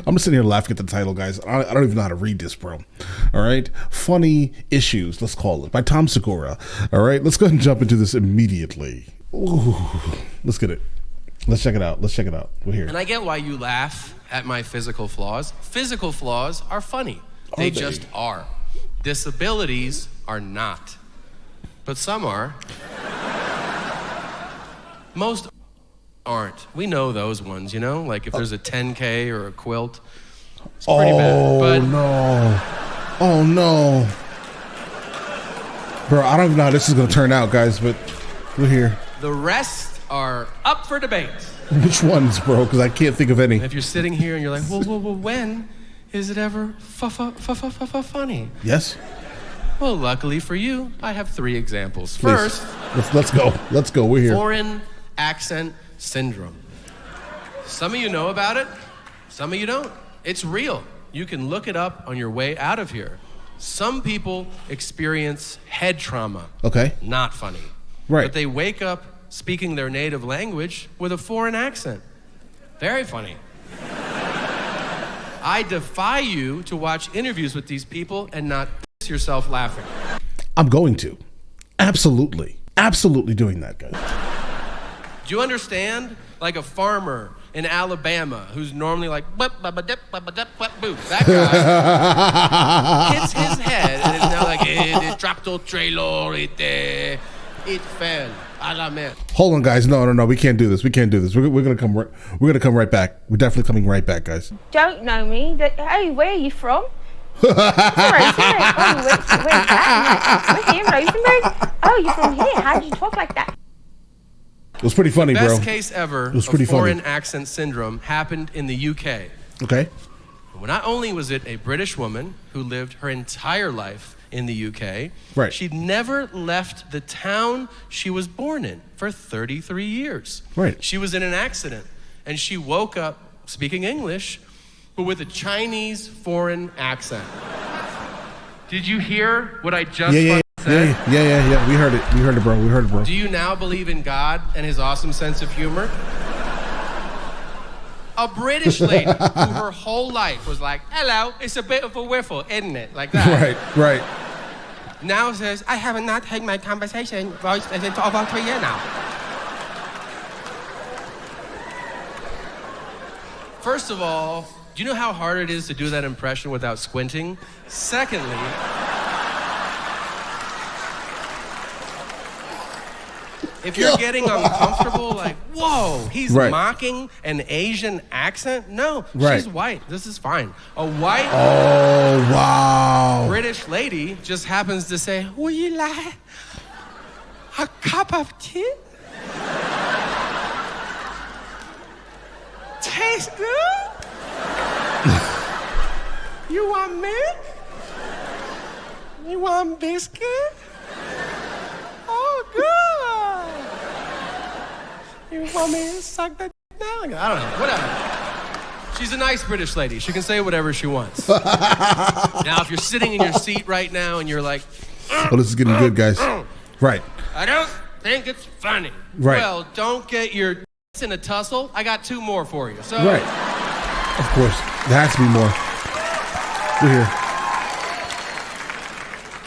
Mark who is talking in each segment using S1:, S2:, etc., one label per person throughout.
S1: I'm just sitting here laughing at the title, guys. I don't even know how to read this, bro. All right. Funny Issues, let's call it, by Tom Segura. All right. Let's go ahead and jump into this immediately. Ooh, let's get it. Let's check it out. We're here.
S2: And I get why you laugh at my physical flaws. Physical flaws are funny. They just are. Disabilities are not. But some are. Most aren't. We know those ones, you know? Like if there's a 10K or a quilt, it's pretty bad. But
S1: Oh no. Bro, I don't even know how this is gonna turn out, guys, but we're here.
S2: The rest are up for debate.
S1: Which ones, bro? Because I can't think of any.
S2: And if you're sitting here and you're like, well, when is it ever funny?
S1: Yes.
S2: Well, luckily for you, I have 3 examples. Please.
S1: First, let's go. We're here.
S2: Foreign accent syndrome. Some of you know about it, some of you don't. It's real. You can look it up on your way out of here. Some people experience head trauma.
S1: Okay.
S2: Not funny.
S1: Right.
S2: But they wake up speaking their native language with a foreign accent. Very funny. I defy you to watch interviews with these people and not piss yourself laughing.
S1: I'm going to. Absolutely doing that, guys.
S2: Do you understand? Like a farmer in Alabama who's normally like, that guy hits his head and is now like, the tractor trailer, it fell.
S1: Hold on, guys. No. We can't do this. We're gonna come right back. We're definitely coming right back, guys.
S3: Don't know me. Hey, where are you from? Where's that? We're here, Rosenberg. Oh, you're from here. How did you talk like that?
S1: It was pretty funny, bro.
S2: Best case ever of foreign accent syndrome happened in the UK.
S1: Okay.
S2: Well, not only was it a British woman who lived her entire life in the UK,
S1: right.
S2: She'd never left the town she was born in for 33 years.
S1: Right.
S2: She was in an accident, and she woke up speaking English, but with a Chinese foreign accent. Did you hear what I just said?
S1: Yeah. We heard it, bro.
S2: Do you now believe in God and his awesome sense of humor? A British lady who her whole life was like, hello, it's a bit of a whiffle, isn't it? Like that.
S1: Right.
S2: Now says, I have not had my conversation voice for over 3 years now. First of all, do you know how hard it is to do that impression without squinting? Secondly, if you're getting uncomfortable, like, whoa, he's mocking an Asian accent? No, she's white. This is fine. A white British lady just happens to say, would you like a cup of tea? Tastes good? You want milk? You want biscuit? Oh, good. You want me to suck that now? I don't know, whatever. She's a nice British lady. She can say whatever she wants. Now, if you're sitting in your seat right now and you're like,
S1: oh, this is getting good, guys. Right.
S2: I don't think it's funny.
S1: Right.
S2: Well, don't get your in a tussle. I got 2 more for you. So.
S1: Right. Of course. There has to be more. We're here.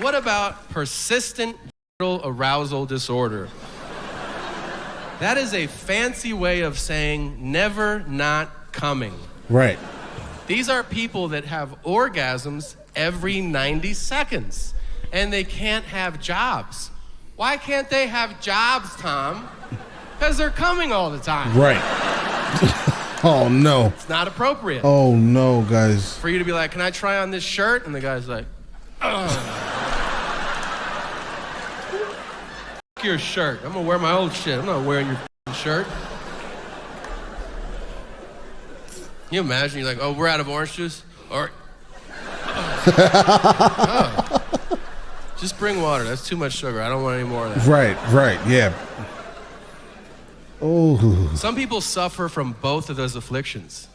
S2: What about persistent arousal disorder? That is a fancy way of saying never not coming.
S1: Right.
S2: These are people that have orgasms every 90 seconds, and they can't have jobs. Why can't they have jobs, Tom? Because they're coming all the time.
S1: Right. Oh, no.
S2: It's not appropriate.
S1: Oh, no, guys.
S2: For you to be like, can I try on this shirt? And the guy's like, your shirt. I'm gonna wear my old shit. I'm not wearing your shirt. Can you imagine? You're like, oh, we're out of orange juice? Or just bring water. That's too much sugar. I don't want any more of that.
S1: Right, yeah. Oh.
S2: Some people suffer from both of those afflictions.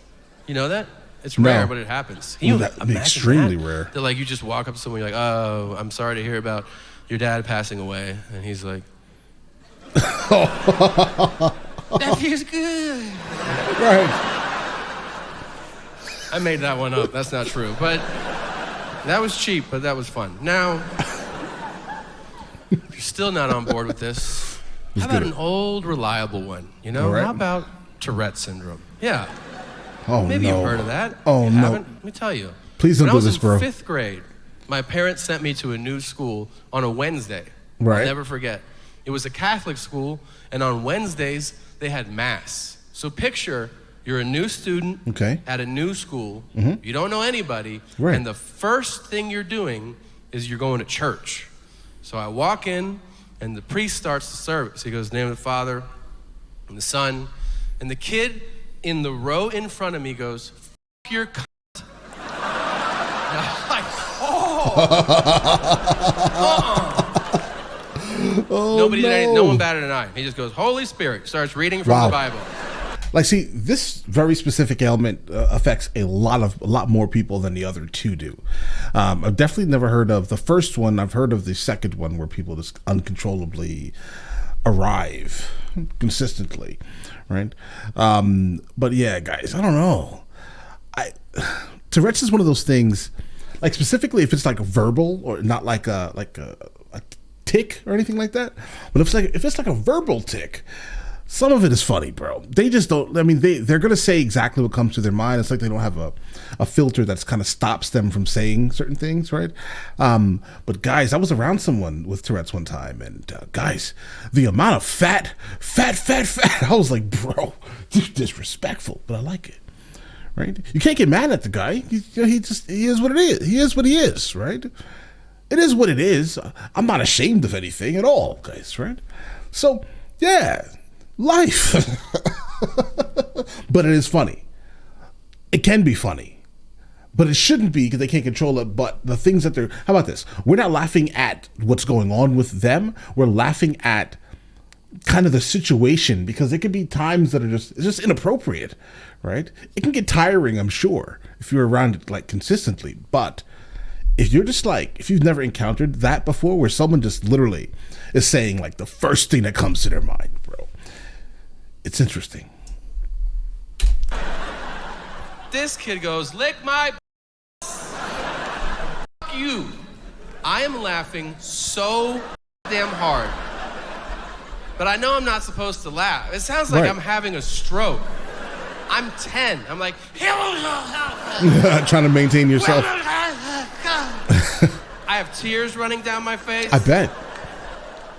S2: You know that? It's rare, but it happens. Can you
S1: that'd be extremely rare.
S2: They're like, you just walk up to someone, you're like, oh, I'm sorry to hear about your dad passing away. And he's like, that feels good.
S1: Right.
S2: I made that one up. That's not true. But that was cheap, but that was fun. Now, if you're still not on board with this, how about an old, reliable one? You know,
S1: right.
S2: How about Tourette's syndrome? Yeah.
S1: Oh,
S2: Maybe
S1: no.
S2: you've heard of that.
S1: Oh,
S2: you
S1: no.
S2: Haven't? Let me tell you.
S1: Please don't
S2: when
S1: do this, bro.
S2: I was in 5th grade, my parents sent me to a new school on a Wednesday.
S1: Right.
S2: I'll never forget. It was a Catholic school, and on Wednesdays, they had Mass. So picture you're a new student at a new school. You don't know anybody, and the first thing you're doing is you're going to church. So I walk in, and the priest starts the service. He goes, in the name of the Father, and the Son, and the kid in the row in front of me goes, F your cunt. And I'm like, Nobody did anything, no one batted an eye. He just goes, Holy Spirit, starts reading from the Bible.
S1: Like, see, this very specific ailment affects a lot more people than the other two do. I've definitely never heard of the first one. I've heard of the second one, where people just uncontrollably arrive consistently, right? But yeah, guys, I don't know. Tourette's is one of those things, like specifically if it's like verbal or not like a tick or anything like that. But if it's like a verbal tick, some of it is funny, bro. They just don't. I mean, they're gonna say exactly what comes to their mind. It's like they don't have a filter that's kind of stops them from saying certain things, right? But guys, I was around someone with Tourette's one time, and guys, the amount of fat, I was like, bro, you're disrespectful, but I like it, right? You can't get mad at the guy. He is what it is. He is what he is, right? It is what it is. I'm not ashamed of anything at all, guys, right? So, yeah. Life. But it is funny. It can be funny, but it shouldn't be because they can't control it. But the things that how about this? We're not laughing at what's going on with them. We're laughing at kind of the situation, because it could be times that are just inappropriate, right? It can get tiring, I'm sure, if you're around it like consistently. But if you're just like, if you've never encountered that before, where someone just literally is saying like the first thing that comes to their mind, bro, it's interesting.
S2: This kid goes, lick my F you. I am laughing so damn hard. But I know I'm not supposed to laugh. It sounds like I'm having a stroke. I'm 10. I'm like,
S1: trying to maintain yourself.
S2: I have tears running down my face.
S1: I bet.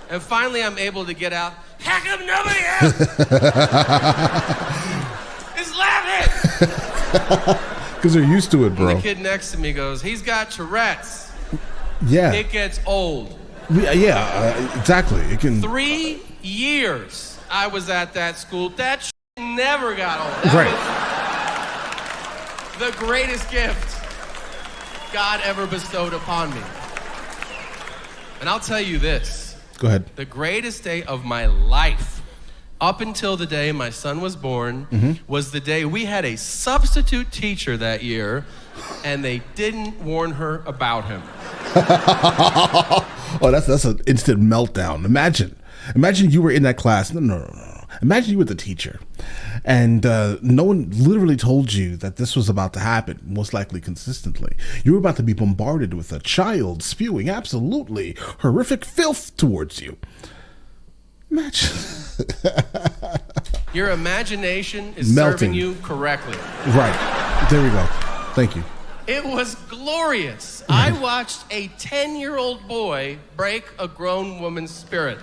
S2: And finally I'm able to get out, how come nobody else is laughing?
S1: Because they're used to it, bro.
S2: And the kid next to me goes, he's got Tourette's.
S1: Yeah.
S2: It gets old.
S1: Yeah, exactly. It can.
S2: 3 years I was at that school. That shit never got old.
S1: Right.
S2: Was the greatest gift God ever bestowed upon me. And I'll tell you this.
S1: Go ahead.
S2: The greatest day of my life, up until the day my son was born, was the day we had a substitute teacher that year, and they didn't warn her about him.
S1: Oh, that's an instant meltdown. Imagine you were in that class. No. Imagine you were the teacher, and no one literally told you that this was about to happen, most likely consistently. You were about to be bombarded with a child spewing absolutely horrific filth towards you. Imagine.
S2: Your imagination is
S1: melting.
S2: Serving you correctly.
S1: Right. There we go. Thank you.
S2: It was glorious. I watched a 10-year-old boy break a grown woman's spirit.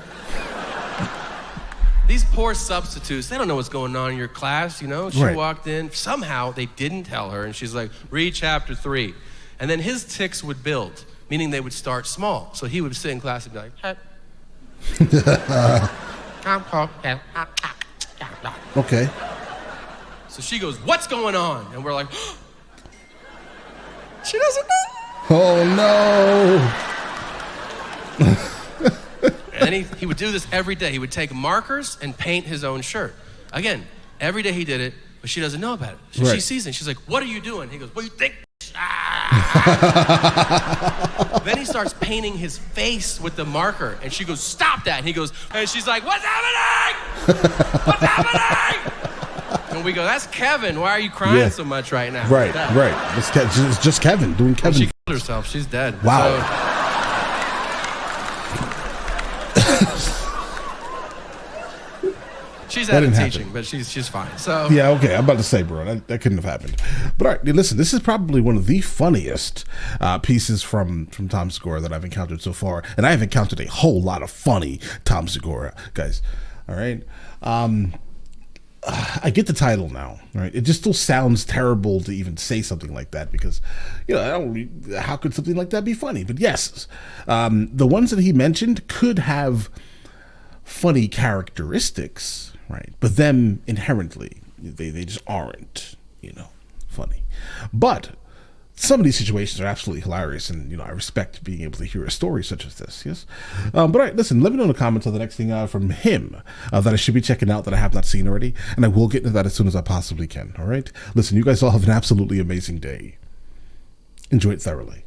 S2: These poor substitutes, they don't know what's going on in your class, you know? She walked in, somehow they didn't tell her, and she's like, read chapter 3. And then his tics would build, meaning they would start small. So he would sit in class and be like,
S1: Okay.
S2: So she goes, what's going on? And we're like, she doesn't know.
S1: Oh, no.
S2: And then he would do this every day. He would take markers and paint his own shirt. Again, every day he did it, but she doesn't know about it. She sees it. She's like, what are you doing? He goes, what do you think? Then he starts painting his face with the marker, and she goes, stop that. And he goes, and she's like, what's happening? What's happening? And we go, that's Kevin. Why are you crying
S1: Yeah.
S2: so much right now?
S1: Right,
S2: Yeah.
S1: right. It's just Kevin doing
S2: When
S1: Kevin.
S2: she killed herself. She's dead.
S1: Wow.
S2: She's
S1: That
S2: out of
S1: didn't
S2: teaching, but she's fine. So
S1: Yeah, okay. I'm about to say, bro, that couldn't have happened. But all right, listen, this is probably one of the funniest pieces from Tom Segura that I've encountered so far, and I have encountered a whole lot of funny Tom Segura guys. All right, I get the title now. Right, it just still sounds terrible to even say something like that because, how could something like that be funny? But yes, the ones that he mentioned could have funny characteristics. Right, but them inherently, they just aren't, funny. But some of these situations are absolutely hilarious, and I respect being able to hear a story such as this. Yes, but all right, listen. Let me know in the comments on the next thing from him that I should be checking out that I have not seen already, and I will get into that as soon as I possibly can. All right, listen. You guys all have an absolutely amazing day. Enjoy it thoroughly.